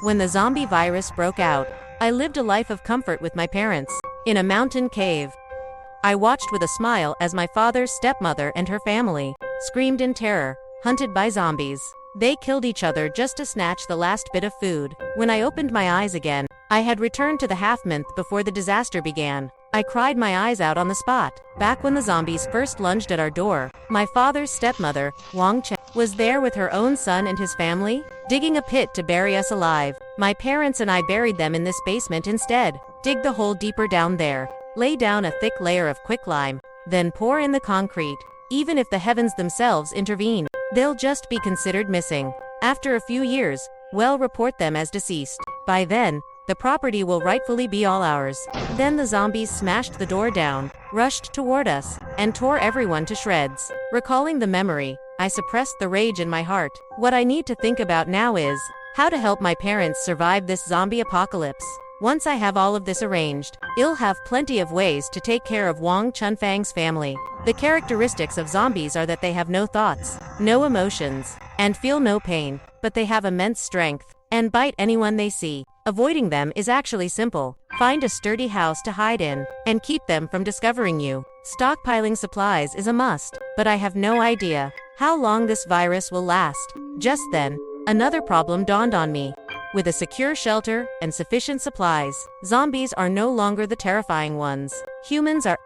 When the zombie virus broke out, I lived a life of comfort with my parents, in a mountain cave. I watched with a smile as my father's stepmother and her family screamed in terror, hunted by zombies. They killed each other just to snatch the last bit of food. When I opened my eyes again, I had returned to the half-month before the disaster began. I cried my eyes out on the spot. Back when the zombies first lunged at our door, my father's stepmother, Wang Chen, was there with her own son and his family, digging a pit to bury us alive. My parents and I buried them in this basement instead. Dig the hole deeper down there. Lay down a thick layer of quicklime, then pour in the concrete. Even if the heavens themselves intervene, they'll just be considered missing. After a few years, we'll report them as deceased. By then, the property will rightfully be all ours. Then the zombies smashed the door down, rushed toward us, and tore everyone to shreds. Recalling the memory, I suppressed the rage in my heart. What I need to think about now is how to help my parents survive this zombie apocalypse. Once I have all of this arranged, I'll have plenty of ways to take care of Wang Chunfang's family. The characteristics of zombies are that they have no thoughts, no emotions, and feel no pain, but they have immense strength, and bite anyone they see. Avoiding them is actually simple. Find a sturdy house to hide in, and keep them from discovering you. Stockpiling supplies is a must, but I have no idea how long this virus will last. Just then, another problem dawned on me. With a secure shelter and sufficient supplies, zombies are no longer the terrifying ones. Humans are...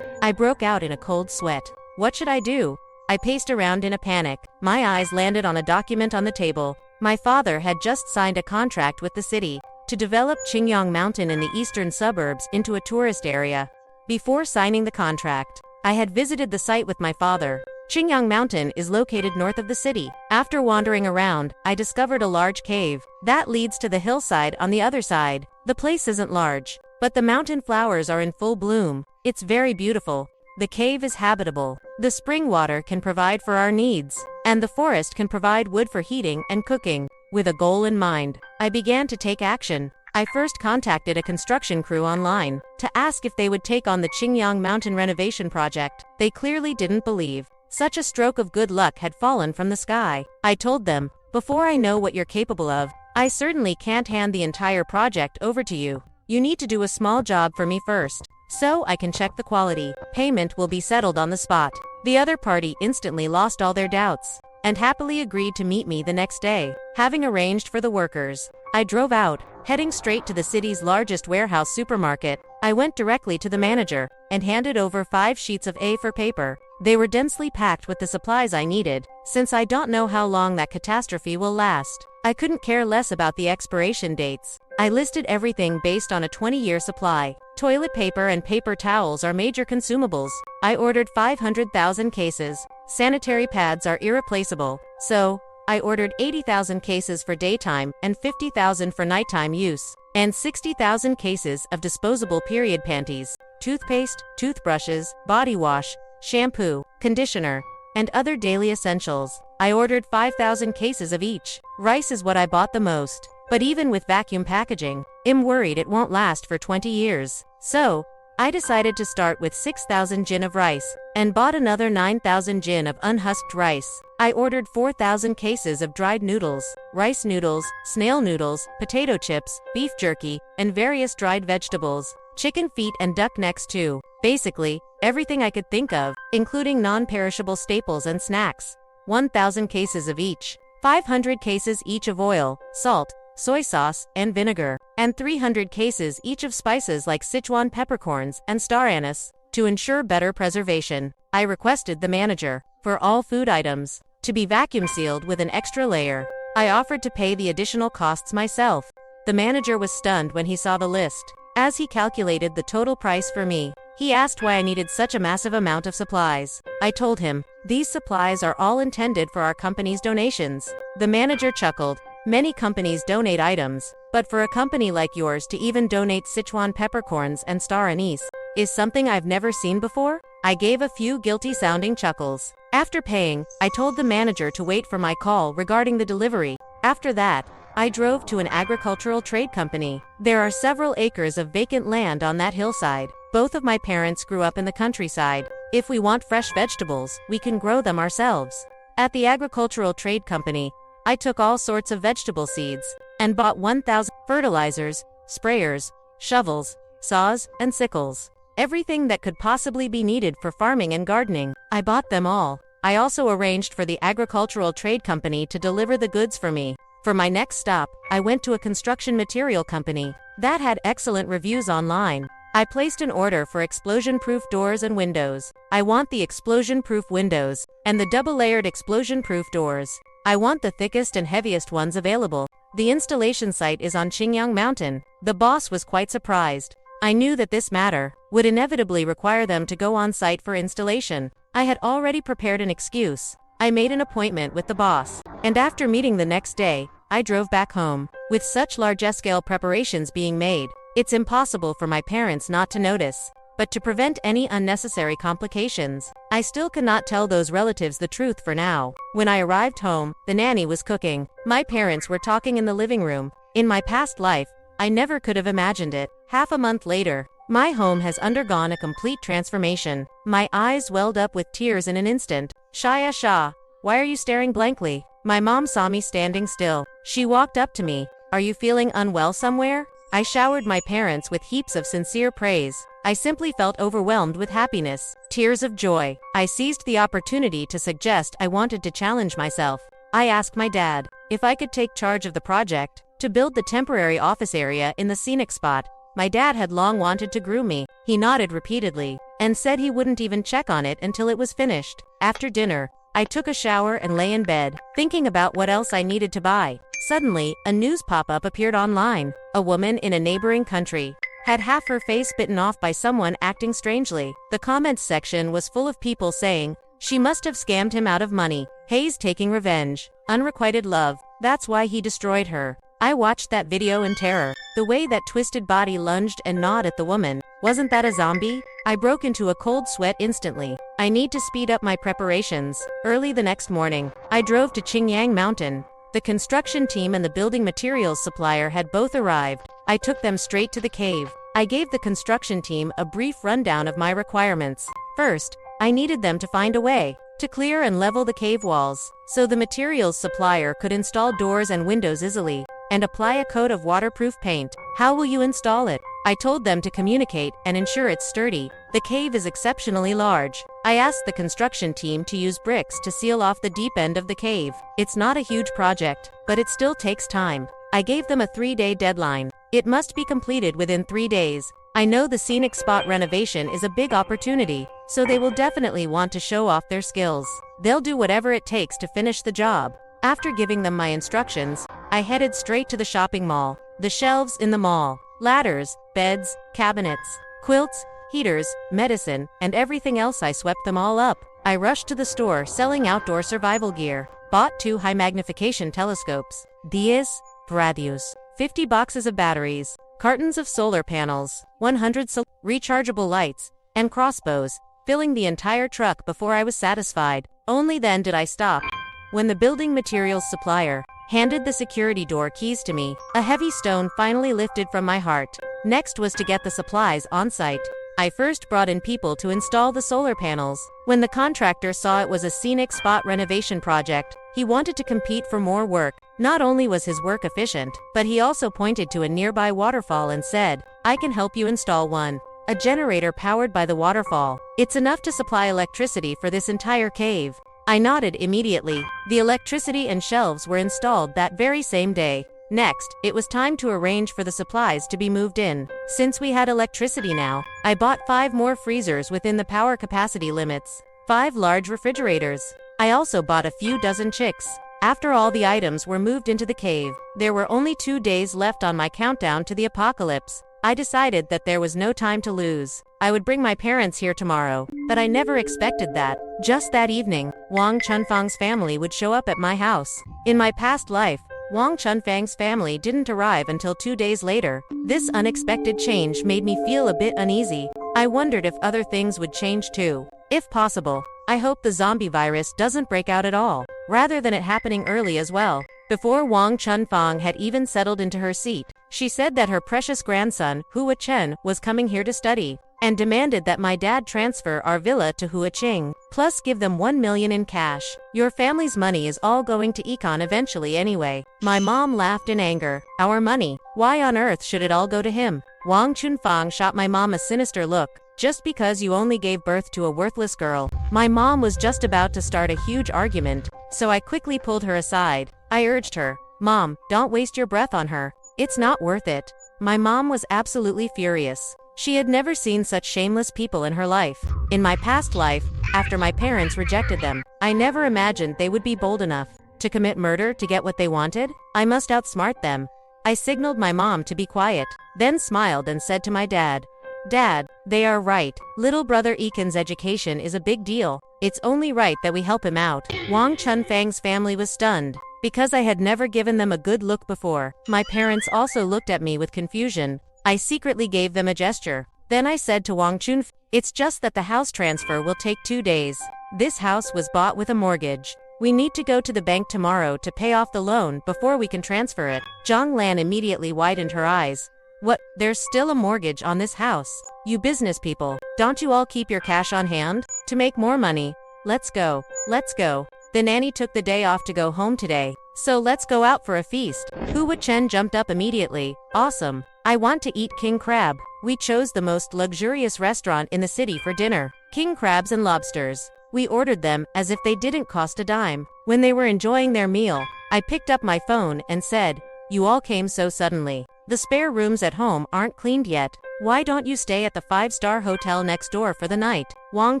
I broke out in a cold sweat. What should I do? I paced around in a panic. My eyes landed on a document on the table. My father had just signed a contract with the city to develop Qingyang Mountain in the eastern suburbs into a tourist area. Before signing the contract, I had visited the site with my father. Qingyang Mountain is located north of the city. After wandering around, I discovered a large cave that leads to the hillside on the other side. The place isn't large, but the mountain flowers are in full bloom. It's very beautiful. The cave is habitable. The spring water can provide for our needs, and the forest can provide wood for heating and cooking. With a goal in mind, I began to take action. I first contacted a construction crew online to ask if they would take on the Qingyang Mountain renovation project. They clearly didn't believe such a stroke of good luck had fallen from the sky. I told them, before I know what you're capable of, I certainly can't hand the entire project over to you. You need to do a small job for me first, so I can check the quality. Payment will be settled on the spot. The other party instantly lost all their doubts and happily agreed to meet me the next day. Having arranged for the workers, I drove out, heading straight to the city's largest warehouse supermarket. I went directly to the manager and handed over 5 sheets of A4 paper. They were densely packed with the supplies I needed, since I don't know how long that catastrophe will last. I couldn't care less about the expiration dates. I listed everything based on a 20-year supply. Toilet paper and paper towels are major consumables. I ordered 500,000 cases. Sanitary pads are irreplaceable, so I ordered 80,000 cases for daytime and 50,000 for nighttime use, and 60,000 cases of disposable period panties, toothpaste, toothbrushes, body wash, shampoo, conditioner, and other daily essentials. I ordered 5,000 cases of each. Rice is what I bought the most, but even with vacuum packaging, I'm worried it won't last for 20 years. So, I decided to start with 6,000 jin of rice, and bought another 9,000 jin of unhusked rice. I ordered 4,000 cases of dried noodles, rice noodles, snail noodles, potato chips, beef jerky, and various dried vegetables, chicken feet and duck necks too. Basically, everything I could think of, including non-perishable staples and snacks. 1,000 cases of each, 500 cases each of oil, salt, soy sauce, and vinegar, and 300 cases each of spices like Sichuan peppercorns and star anise. To ensure better preservation, I requested the manager, for all food items, to be vacuum sealed with an extra layer. I offered to pay the additional costs myself. The manager was stunned when he saw the list. As he calculated the total price for me, he asked why I needed such a massive amount of supplies. I told him, these supplies are all intended for our company's donations. The manager chuckled. Many companies donate items, but for a company like yours to even donate Sichuan peppercorns and star anise is something I've never seen before? I gave a few guilty-sounding chuckles. After paying, I told the manager to wait for my call regarding the delivery. After that, I drove to an agricultural trade company. There are several acres of vacant land on that hillside. Both of my parents grew up in the countryside. If we want fresh vegetables, we can grow them ourselves. At the agricultural trade company, I took all sorts of vegetable seeds, and bought 1,000 fertilizers, sprayers, shovels, saws, and sickles. Everything that could possibly be needed for farming and gardening. I bought them all. I also arranged for the agricultural trade company to deliver the goods for me. For my next stop, I went to a construction material company that had excellent reviews online. I placed an order for explosion-proof doors and windows. I want the explosion-proof windows and the double-layered explosion-proof doors. I want the thickest and heaviest ones available. The installation site is on Qingyang Mountain. The boss was quite surprised. I knew that this matter would inevitably require them to go on site for installation. I had already prepared an excuse. I made an appointment with the boss, and after meeting the next day, I drove back home. With such large-scale preparations being made, it's impossible for my parents not to notice. But to prevent any unnecessary complications, I still cannot tell those relatives the truth for now. When I arrived home, the nanny was cooking. My parents were talking in the living room. In my past life, I never could have imagined it. Half a month later, my home has undergone a complete transformation. My eyes welled up with tears in an instant. Shaya Shah, why are you staring blankly? My mom saw me standing still. She walked up to me. Are you feeling unwell somewhere? I showered my parents with heaps of sincere praise. I simply felt overwhelmed with happiness, tears of joy. I seized the opportunity to suggest I wanted to challenge myself. I asked my dad if I could take charge of the project to build the temporary office area in the scenic spot. My dad had long wanted to groom me. He nodded repeatedly and said he wouldn't even check on it until it was finished. After dinner, I took a shower and lay in bed, thinking about what else I needed to buy. Suddenly, a news pop-up appeared online. A woman in a neighboring country had half her face bitten off by someone acting strangely. The comments section was full of people saying, she must have scammed him out of money. Hayes taking revenge. Unrequited love. That's why he destroyed her. I watched that video in terror. The way that twisted body lunged and gnawed at the woman. Wasn't that a zombie? I broke into a cold sweat instantly. I need to speed up my preparations. Early the next morning, I drove to Qingyang Mountain. The construction team and the building materials supplier had both arrived. I took them straight to the cave. I gave the construction team a brief rundown of my requirements. First, I needed them to find a way to clear and level the cave walls, so the materials supplier could install doors and windows easily, and apply a coat of waterproof paint. How will you install it? I told them to communicate and ensure it's sturdy. The cave is exceptionally large. I asked the construction team to use bricks to seal off the deep end of the cave. It's not a huge project, but it still takes time. I gave them a 3-day deadline. It must be completed within 3 days. I know the scenic spot renovation is a big opportunity, so they will definitely want to show off their skills. They'll do whatever it takes to finish the job. After giving them my instructions, I headed straight to the shopping mall. The shelves in the mall, ladders, beds, cabinets, quilts, heaters, medicine, and everything else, I swept them all up. I rushed to the store selling outdoor survival gear, bought 2 high magnification telescopes, 10 radios, 50 boxes of batteries, cartons of solar panels, 100 rechargeable lights, and crossbows, filling the entire truck before I was satisfied. Only then did I stop. When the building materials supplier handed the security door keys to me, a heavy stone finally lifted from my heart. Next was to get the supplies on site. I first brought in people to install the solar panels. When the contractor saw it was a scenic spot renovation project, he wanted to compete for more work. Not only was his work efficient, but he also pointed to a nearby waterfall and said, I can help you install one. A generator powered by the waterfall. It's enough to supply electricity for this entire cave. I nodded immediately. The electricity and shelves were installed that very same day. Next, it was time to arrange for the supplies to be moved in. Since we had electricity now, I bought 5 more freezers within the power capacity limits, 5 large refrigerators. I also bought a few dozen chicks. After all the items were moved into the cave, there were only 2 days left on my countdown to the apocalypse. I decided that there was no time to lose. I would bring my parents here tomorrow, but I never expected that. Just that evening, Wang Chunfang's family would show up at my house. In my past life, Wang Chunfang's family didn't arrive until 2 days later. This unexpected change made me feel a bit uneasy. I wondered if other things would change too. If possible, I hope the zombie virus doesn't break out at all, rather than it happening early as well. Before Wang Chunfang had even settled into her seat, she said that her precious grandson, Hua Chen, was coming here to study. and demanded that my dad transfer our villa to Huaching, plus give them 1 million in cash. Your family's money is all going to econ eventually anyway. My mom laughed in anger. Our money? Why on earth should it all go to him? Wang Chunfang shot my mom a sinister look. Just because you only gave birth to a worthless girl. My mom was just about to start a huge argument, so I quickly pulled her aside. I urged her, "Mom, don't waste your breath on her. It's not worth it." My mom was absolutely furious. She had never seen such shameless people in her life. In my past life, after my parents rejected them, I never imagined they would be bold enough to commit murder to get what they wanted. I must outsmart them. I signaled my mom to be quiet, then smiled and said to my dad, "Dad, they are right. Little brother Ekin's education is a big deal. It's only right that we help him out." Wang Chunfang's family was stunned, because I had never given them a good look before. My parents also looked at me with confusion. I secretly gave them a gesture. Then I said to Wang Chunfang, "It's just that the house transfer will take 2 days. This house was bought with a mortgage. We need to go to the bank tomorrow to pay off the loan before we can transfer it." Zhang Lan immediately widened her eyes. "What? There's still a mortgage on this house? You business people, don't you all keep your cash on hand? To make more money? Let's go. Let's go. The nanny took the day off to go home today, so let's go out for a feast." Hua Chen jumped up immediately. "Awesome. I want to eat king crab." We chose the most luxurious restaurant in the city for dinner. King crabs and lobsters. We ordered them as if they didn't cost a dime. When they were enjoying their meal, I picked up my phone and said, "You all came so suddenly. The spare rooms at home aren't cleaned yet. Why don't you stay at the 5-star hotel next door for the night?" Wang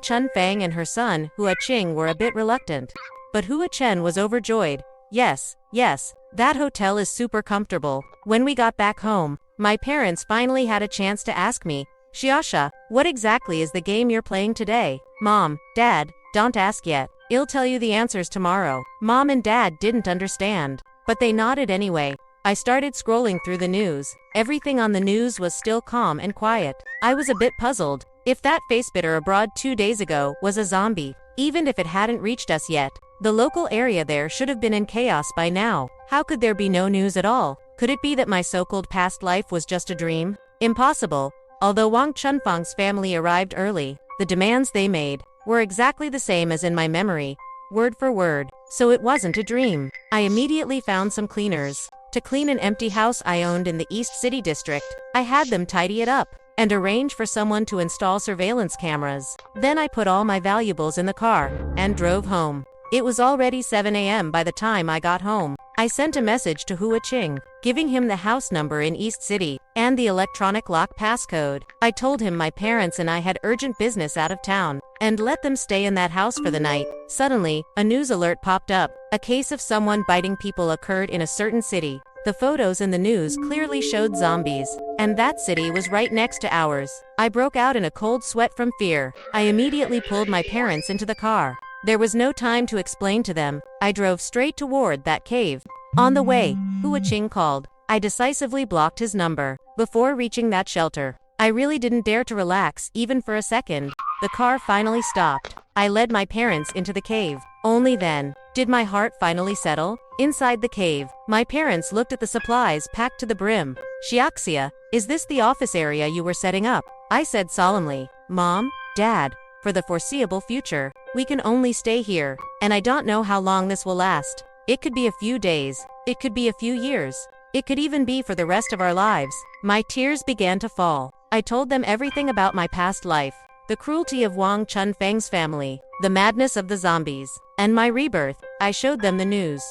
Chunfang and her son, Hua Qing, were a bit reluctant. But Hua Chen was overjoyed. Yes, that hotel is super comfortable." When we got back home, my parents finally had a chance to ask me, "Xiaxia, what exactly is the game you're playing today?" "Mom, Dad, don't ask yet. I'll tell you the answers tomorrow." Mom and Dad didn't understand, but they nodded anyway. I started scrolling through the news. Everything on the news was still calm and quiet. I was a bit puzzled. If that facebitter abroad 2 days ago was a zombie, even if it hadn't reached us yet, the local area there should have been in chaos by now. How could there be no news at all? Could it be that my so-called past life was just a dream? Impossible. Although Wang Chunfang's family arrived early, the demands they made were exactly the same as in my memory, word for word, so it wasn't a dream. I immediately found some cleaners to clean an empty house I owned in the East City district. I had them tidy it up and arrange for someone to install surveillance cameras. Then I put all my valuables in the car and drove home. It was already 7 a.m. by the time I got home. I sent a message to Hua Qing, giving him the house number in East City and the electronic lock passcode. I told him my parents and I had urgent business out of town and let them stay in that house for the night. Suddenly, a news alert popped up. A case of someone biting people occurred in a certain city. The photos in the news clearly showed zombies, and that city was right next to ours. I broke out in a cold sweat from fear. I immediately pulled my parents into the car. There was no time to explain to them. I drove straight toward that cave. On the way, Hua Qing called. I decisively blocked his number. Before reaching that shelter, I really didn't dare to relax, even for a second. The car finally stopped. I led my parents into the cave. Only then did my heart finally settle. Inside the cave, my parents looked at the supplies packed to the brim. "Xiaxia, is this the office area you were setting up?" I said solemnly. "Mom, Dad, for the foreseeable future, we can only stay here, and I don't know how long this will last. It could be a few days, it could be a few years, it could even be for the rest of our lives." My tears began to fall. I told them everything about my past life, the cruelty of Wang Chunfang's family, the madness of the zombies, and my rebirth. I showed them the news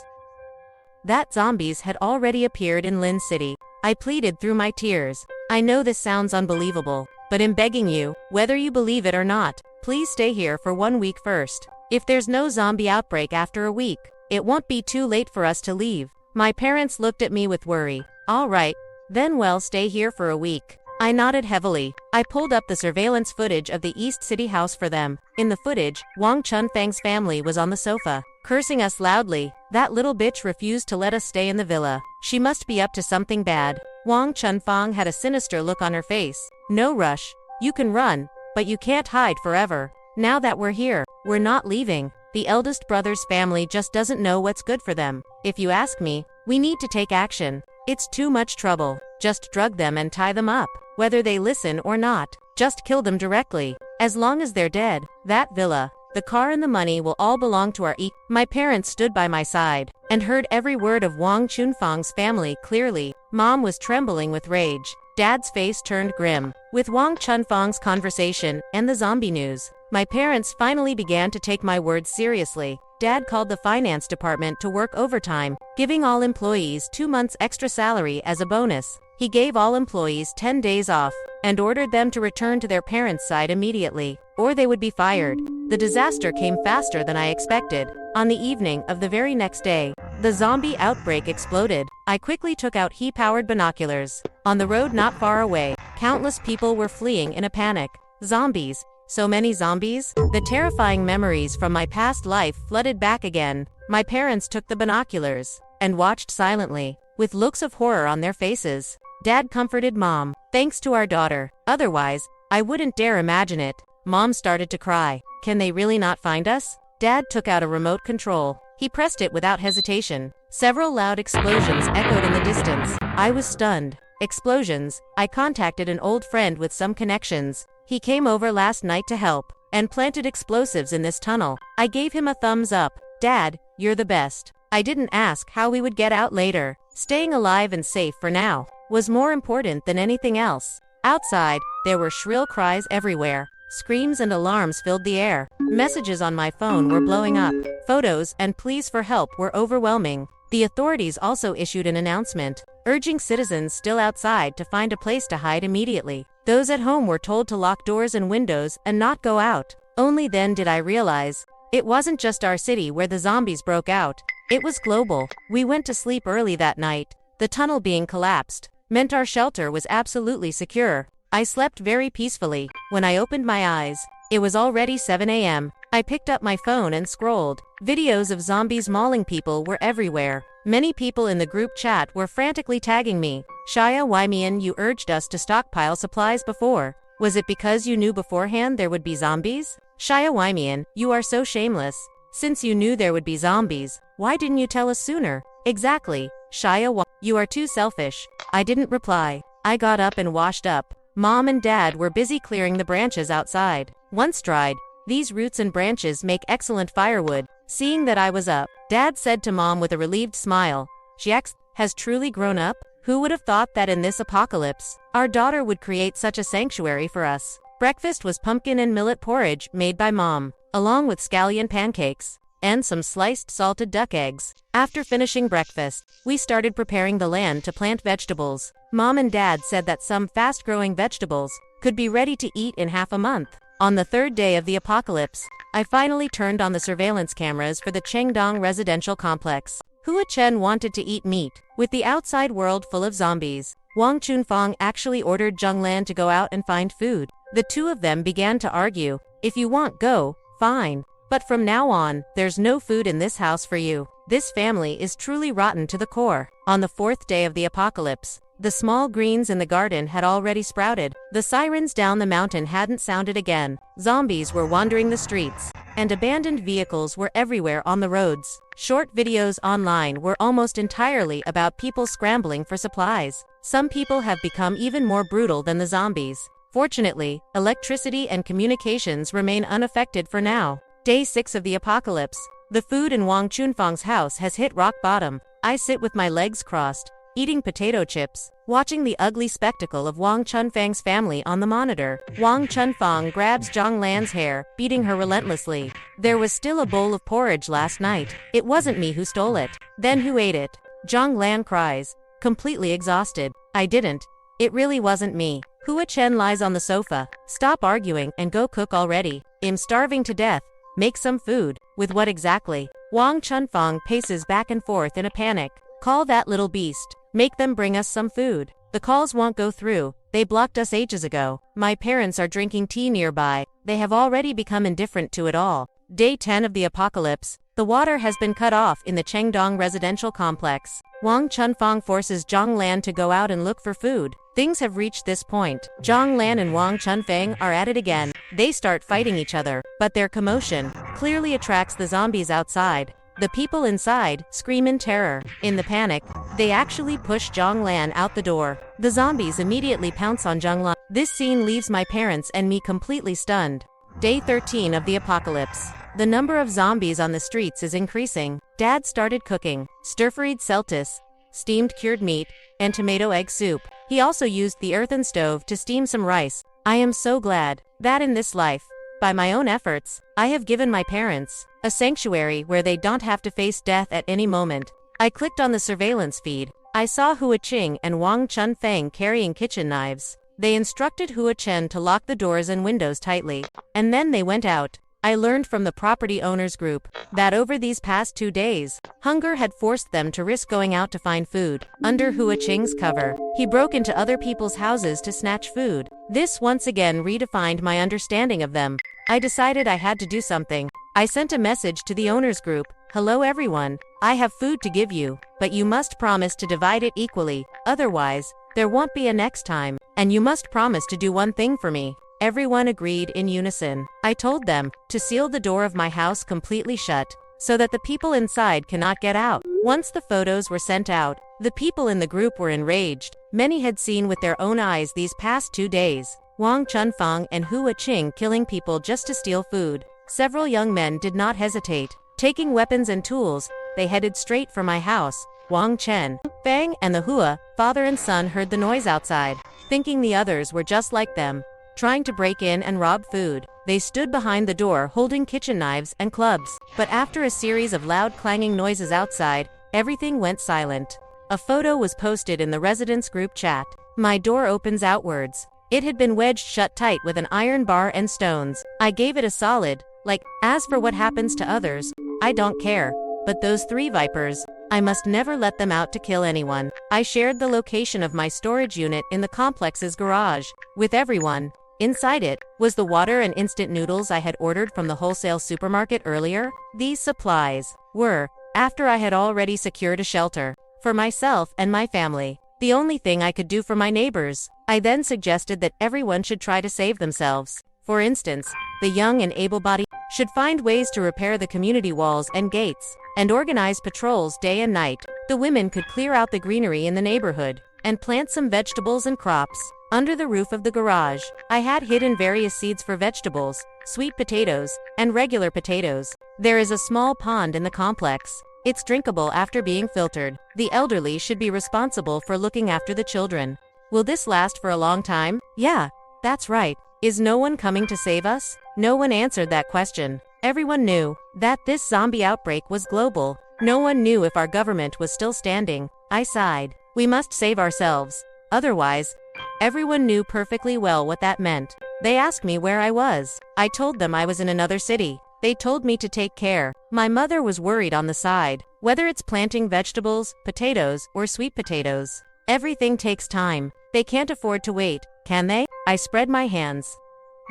that zombies had already appeared in Lin City. I pleaded through my tears. "I know this sounds unbelievable, but I'm begging you, whether you believe it or not, please stay here for 1 week first. If there's no zombie outbreak after a week, it won't be too late for us to leave." My parents looked at me with worry. "All right, then we'll stay here for a week." I nodded heavily. I pulled up the surveillance footage of the East City house for them. In the footage, Wang Chunfang's family was on the sofa, cursing us loudly. That little bitch refused to let us stay in the villa. She must be up to something bad. Wang Chunfang had a sinister look on her face. "No rush. You can run, but you can't hide forever. Now that we're here, we're not leaving. The eldest brother's family just doesn't know what's good for them. If you ask me, we need to take action. It's too much trouble." just drug them and tie them up. Whether they listen or not, just kill them directly. As long as they're dead, that villa, the car and the money will all belong to our My parents stood by my side and heard every word of Wang Chunfang's family clearly. Mom was trembling with rage. Dad's face turned grim. With Wang Chunfang's conversation and the zombie news, my parents finally began to take my words seriously. Dad called the finance department to work overtime, giving all employees 2 months extra salary as a bonus. He gave all employees 10 days off and ordered them to return to their parents' side immediately, or they would be fired. The disaster came faster than I expected. On the evening of the very next day, the zombie outbreak exploded. I quickly took out heat-powered binoculars. On the road not far away, countless people were fleeing in a panic. Zombies. So many zombies? The terrifying memories from my past life flooded back again. My parents took the binoculars and watched silently, with looks of horror on their faces. Dad comforted Mom. Thanks to our daughter. Otherwise, I wouldn't dare imagine it. Mom started to cry. Can they really not find us? Dad took out a remote control. He pressed it without hesitation. Several loud explosions echoed in the distance. I was stunned. Explosions. I contacted an old friend with some connections. He came over last night to help and planted explosives in this tunnel. I gave him a thumbs up. Dad, you're the best. I didn't ask how we would get out later. Staying alive and safe for now was more important than anything else. Outside, there were shrill cries everywhere. Screams and alarms filled the air. Messages on my phone were blowing up. Photos and pleas for help were overwhelming. The authorities also issued an announcement, urging citizens still outside to find a place to hide immediately. Those at home were told to lock doors and windows and not go out. Only then did I realize it wasn't just our city where the zombies broke out. It was global. We went to sleep early that night. The tunnel being collapsed meant our shelter was absolutely secure. I slept very peacefully. When I opened my eyes, it was already 7 a.m. I picked up my phone and scrolled. Videos of zombies mauling people were everywhere. Many people in the group chat were frantically tagging me. Shia Wymian, you urged us to stockpile supplies before. Was it because you knew beforehand there would be zombies? Shia Wymian, you are so shameless. Since you knew there would be zombies, why didn't you tell us sooner? Exactly. Shia, you are too selfish. I didn't reply. I got up and washed up. Mom and Dad were busy clearing the branches outside. Once dried, these roots and branches make excellent firewood. Seeing that I was up, Dad said to Mom with a relieved smile, "Jax has truly grown up? Who would have thought that in this apocalypse, our daughter would create such a sanctuary for us?" Breakfast was pumpkin and millet porridge made by Mom, along with scallion pancakes and some sliced salted duck eggs. After finishing breakfast, we started preparing the land to plant vegetables. Mom and Dad said that some fast-growing vegetables could be ready to eat in half a month. On the third day of the apocalypse, I finally turned on the surveillance cameras for the Chengdong residential complex. Hua Chen wanted to eat meat. With the outside world full of zombies, Wang Chunfang actually ordered Zheng Lan to go out and find food. The two of them began to argue. If you want, go, fine. But from now on, there's no food in this house for you. This family is truly rotten to the core. On the fourth day of the apocalypse, the small greens in the garden had already sprouted. The sirens down the mountain hadn't sounded again. Zombies were wandering the streets, and abandoned vehicles were everywhere on the roads. Short videos online were almost entirely about people scrambling for supplies. Some people have become even more brutal than the zombies. Fortunately, electricity and communications remain unaffected for now. Day 6 of the apocalypse. The food in Wang Chunfang's house has hit rock bottom. I sit with my legs crossed, eating potato chips, watching the ugly spectacle of Wang Chunfang's family on the monitor. Wang Chunfang grabs Zhang Lan's hair, beating her relentlessly. There was still a bowl of porridge last night. It wasn't me who stole it. Then who ate it? Zhang Lan cries, completely exhausted. I didn't. It really wasn't me. Hua Chen lies on the sofa. Stop arguing and go cook already. I'm starving to death. Make some food. With what exactly? Wang Chunfang paces back and forth in a panic. Call that little beast. Make them bring us some food. The calls won't go through. They blocked us ages ago. My parents are drinking tea nearby. They have already become indifferent to it all. Day 10 of the apocalypse. The water has been cut off in the Chengdong residential complex. Wang Chunfang forces Zhang Lan to go out and look for food. Things have reached this point. Zhang Lan and Wang Chunfang are at it again. They start fighting each other, but their commotion clearly attracts the zombies outside. The people inside scream in terror. In the panic, they actually push Zhonglan out the door. The zombies immediately pounce on Zhonglan. This scene leaves my parents and me completely stunned. Day 13 of the apocalypse. The number of zombies on the streets is increasing. Dad started cooking stir-fried seltis, steamed cured meat, and tomato egg soup. He also used the earthen stove to steam some rice. I am so glad that in this life, by my own efforts, I have given my parents a sanctuary where they don't have to face death at any moment. I clicked on the surveillance feed. I saw Hua Qing and Wang Chunfang carrying kitchen knives. They instructed Hua Chen to lock the doors and windows tightly, and then they went out. I learned from the property owners group that over these past 2 days, hunger had forced them to risk going out to find food. Under Hua Qing's cover, he broke into other people's houses to snatch food. This once again redefined my understanding of them. I decided I had to do something. I sent a message to the owners group. Hello everyone, I have food to give you, but you must promise to divide it equally, otherwise, there won't be a next time, and you must promise to do one thing for me. Everyone agreed in unison. I told them to seal the door of my house completely shut, so that the people inside cannot get out. Once the photos were sent out, the people in the group were enraged. Many had seen with their own eyes these past 2 days, Wang Chunfang and Hua Qing killing people just to steal food. Several young men did not hesitate. Taking weapons and tools, they headed straight for my house. Wang Chen, Fang, and the Hua, father and son, heard the noise outside, thinking the others were just like them, trying to break in and rob food. They stood behind the door holding kitchen knives and clubs. But after a series of loud clanging noises outside, everything went silent. A photo was posted in the residents' group chat. My door opens outwards. It had been wedged shut tight with an iron bar and stones. I gave it a solid, like, as for what happens to others, I don't care. But those 3 vipers, I must never let them out to kill anyone. I shared the location of my storage unit in the complex's garage with everyone. Inside it was the water and instant noodles I had ordered from the wholesale supermarket earlier. These supplies were, after I had already secured a shelter for myself and my family, the only thing I could do for my neighbors. I then suggested that everyone should try to save themselves. For instance, the young and able-bodied should find ways to repair the community walls and gates, and organize patrols day and night. The women could clear out the greenery in the neighborhood, and plant some vegetables and crops. Under the roof of the garage, I had hidden various seeds for vegetables, sweet potatoes, and regular potatoes. There is a small pond in the complex. It's drinkable after being filtered. The elderly should be responsible for looking after the children. Will this last for a long time? Yeah, that's right. Is no one coming to save us? No one answered that question. Everyone knew that this zombie outbreak was global. No one knew if our government was still standing. I sighed. We must save ourselves. Otherwise, everyone knew perfectly well what that meant. They asked me where I was. I told them I was in another city. They told me to take care. My mother was worried on the side. Whether it's planting vegetables, potatoes, or sweet potatoes, everything takes time. They can't afford to wait, can they? I spread my hands.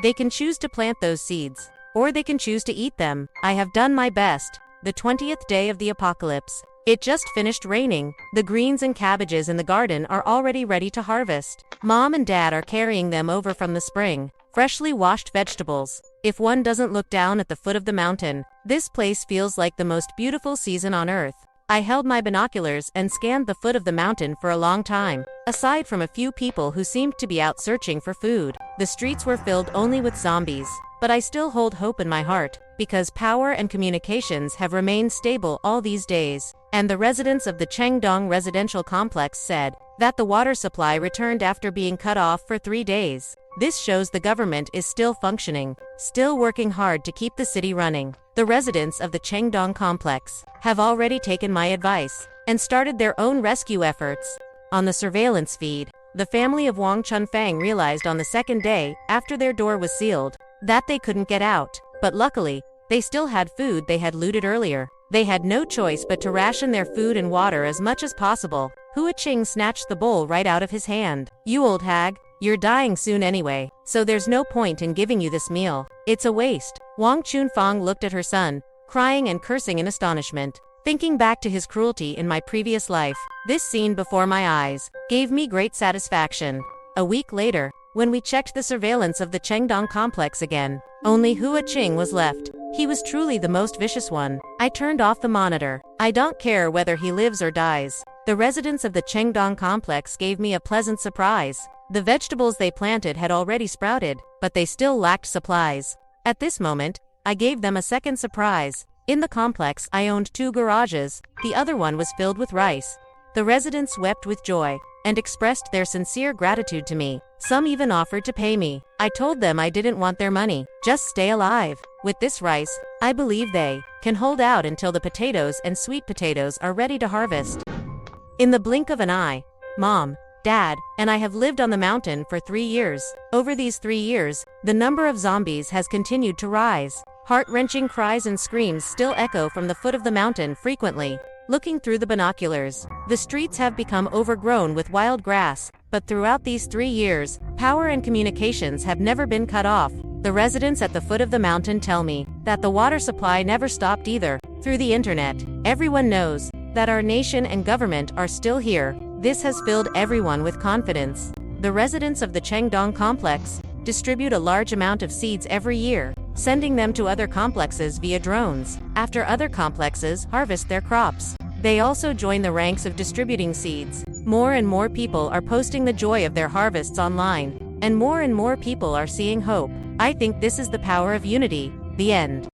They can choose to plant those seeds, or they can choose to eat them. I have done my best. The 20th day of the apocalypse. It just finished raining. The greens and cabbages in the garden are already ready to harvest. Mom and Dad are carrying them over from the spring. Freshly washed vegetables. If one doesn't look down at the foot of the mountain, this place feels like the most beautiful season on earth. I held my binoculars and scanned the foot of the mountain for a long time. Aside from a few people who seemed to be out searching for food, the streets were filled only with zombies. But I still hold hope in my heart, because power and communications have remained stable all these days. And the residents of the Chengdong residential complex said that the water supply returned after being cut off for 3 days. This shows the government is still functioning, still working hard to keep the city running. The residents of the Chengdong complex have already taken my advice and started their own rescue efforts. On the surveillance feed, the family of Wang Chunfang realized on the 2nd day, after their door was sealed, that they couldn't get out. But luckily, they still had food they had looted earlier. They had no choice but to ration their food and water as much as possible. Hua Qing snatched the bowl right out of his hand. You old hag, you're dying soon anyway, so there's no point in giving you this meal. It's a waste. Wang Chunfang looked at her son, crying and cursing in astonishment. Thinking back to his cruelty in my previous life, this scene before my eyes gave me great satisfaction. A week later, when we checked the surveillance of the Chengdong complex again, Only Hua Qing was left. He was truly the most vicious one. I turned off the monitor. I don't care whether he lives or dies. The residents of the Chengdong complex gave me a pleasant surprise. The vegetables they planted had already sprouted, but they still lacked supplies. At this moment, I gave them a second surprise. In the complex, I owned 2 garages. The other one was filled with rice. The residents wept with joy and expressed their sincere gratitude to me. Some even offered to pay me. I told them I didn't want their money, just stay alive. With this rice, I believe they can hold out until the potatoes and sweet potatoes are ready to harvest. In the blink of an eye, Mom, Dad, and I have lived on the mountain for 3 years. Over these 3 years, the number of zombies has continued to rise. Heart-wrenching cries and screams still echo from the foot of the mountain frequently. Looking through the binoculars, the streets have become overgrown with wild grass, but throughout these 3 years, power and communications have never been cut off. The residents at the foot of the mountain tell me that the water supply never stopped either. Through the internet, everyone knows that our nation and government are still here. This has filled everyone with confidence. The residents of the Chengdong complex distribute a large amount of seeds every year, sending them to other complexes via drones. After other complexes harvest their crops, they also join the ranks of distributing seeds. More and more people are posting the joy of their harvests online, and more people are seeing hope. I think this is the power of unity. The end.